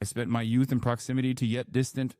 I spent my youth in proximity to yet distant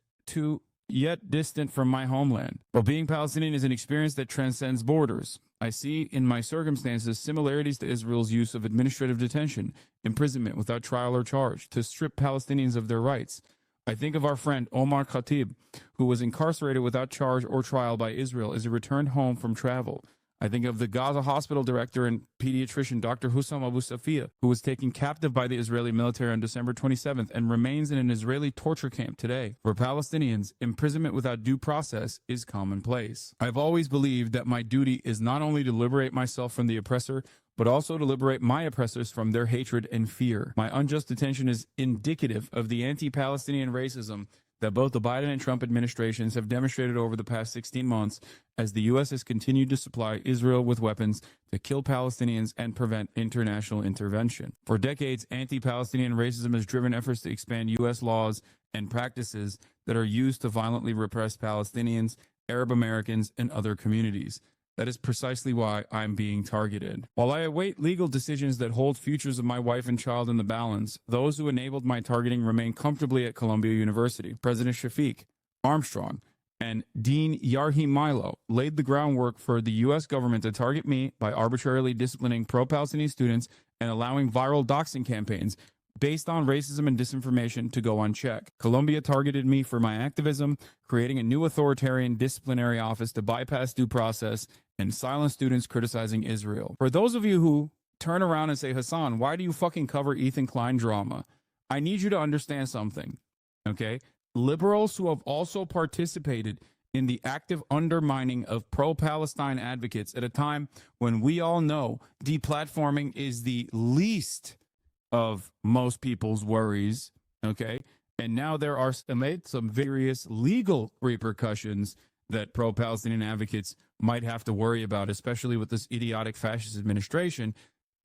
from my homeland. While being Palestinian is an experience that transcends borders, I see in my circumstances similarities to Israel's use of administrative detention, imprisonment without trial or charge, to strip Palestinians of their rights. I think of our friend Omar Khatib, who was incarcerated without charge or trial by Israel as he returned home from travel. I think of the Gaza hospital director and pediatrician Dr. Hussam Abu Safia, who was taken captive by the Israeli military on December 27th and remains in an Israeli torture camp today. For Palestinians, imprisonment without due process is commonplace. I've always believed that my duty is not only to liberate myself from the oppressor, but also to liberate my oppressors from their hatred and fear. My unjust detention is indicative of the anti-Palestinian racism that both the Biden and Trump administrations have demonstrated over the past 16 months as the U.S. has continued to supply Israel with weapons to kill Palestinians and prevent international intervention. For decades, anti-Palestinian racism has driven efforts to expand U.S. laws and practices that are used to violently repress Palestinians, Arab Americans, and other communities. That is precisely why I'm being targeted. While I await legal decisions that hold futures of my wife and child in the balance, those who enabled my targeting remain comfortably at Columbia University. President Shafiq Armstrong and Dean Yarhi Milo laid the groundwork for the U.S. government to target me by arbitrarily disciplining pro-Palestinian students and allowing viral doxing campaigns based on racism and disinformation to go unchecked. Columbia targeted me for my activism, creating a new authoritarian disciplinary office to bypass due process and silence students criticizing Israel. For those of you who turn around and say, Hassan, why do you fucking cover Ethan Klein drama? I need you to understand something, okay? Liberals who have also participated in the active undermining of pro-Palestine advocates at a time when we all know deplatforming is the least of most people's worries, okay? And now there are some various legal repercussions that pro-Palestinian advocates might have to worry about, especially with this idiotic fascist administration.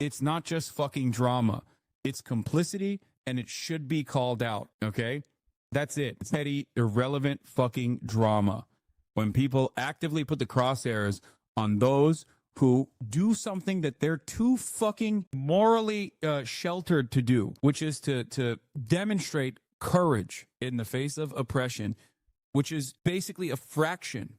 It's not just fucking drama. It's complicity, and it should be called out, okay? That's it. It's petty, irrelevant fucking drama. When people actively put the crosshairs on those who do something that they're too fucking morally sheltered to do, which is to demonstrate courage in the face of oppression, which is basically a fraction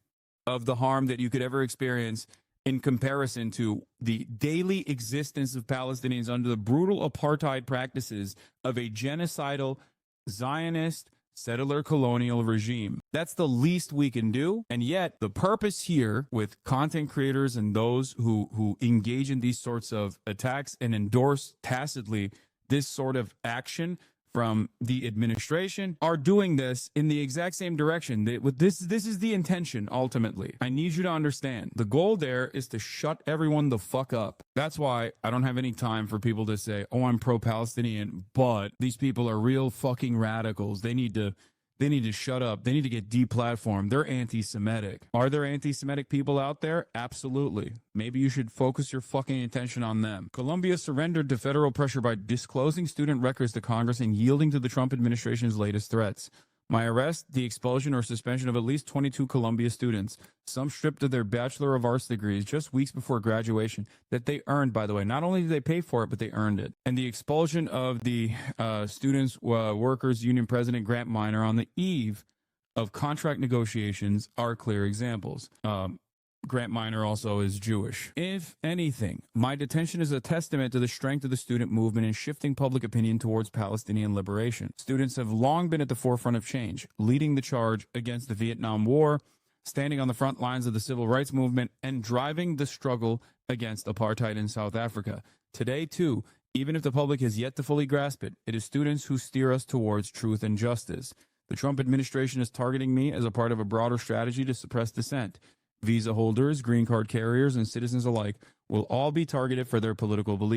of the harm that you could ever experience in comparison to the daily existence of Palestinians under the brutal apartheid practices of a genocidal Zionist settler colonial regime. That's the least we can do. And yet the purpose here with content creators and those who engage in these sorts of attacks and endorse tacitly this sort of action from the administration are doing this in the exact same direction. This is the intention, ultimately. I need you to understand. The goal there is to shut everyone the fuck up. That's why I don't have any time for people to say, oh, I'm pro-Palestinian, but these people are real fucking radicals. They need to shut up. They need to get deplatformed. They're anti-Semitic. Are there anti-Semitic people out there? Absolutely. Maybe you should focus your fucking attention on them. Columbia surrendered to federal pressure by disclosing student records to Congress and yielding to the Trump administration's latest threats. My arrest, the expulsion or suspension of at least 22 Columbia students, some stripped of their Bachelor of Arts degrees just weeks before graduation, that they earned, by the way. Not only did they pay for it, but they earned it. And the expulsion of the Students Workers Union President Grant Minor on the eve of contract negotiations are clear examples. Grant Minor also is Jewish. If anything, my detention is a testament to the strength of the student movement in shifting public opinion towards Palestinian liberation. Students have long been at the forefront of change, leading the charge against the Vietnam War, standing on the front lines of the civil rights movement, and driving the struggle against apartheid in South Africa. Today, too, even if the public has yet to fully grasp it, it is students who steer us towards truth and justice. The Trump administration is targeting me as a part of a broader strategy to suppress dissent. Visa holders, green card carriers, and citizens alike will all be targeted for their political beliefs.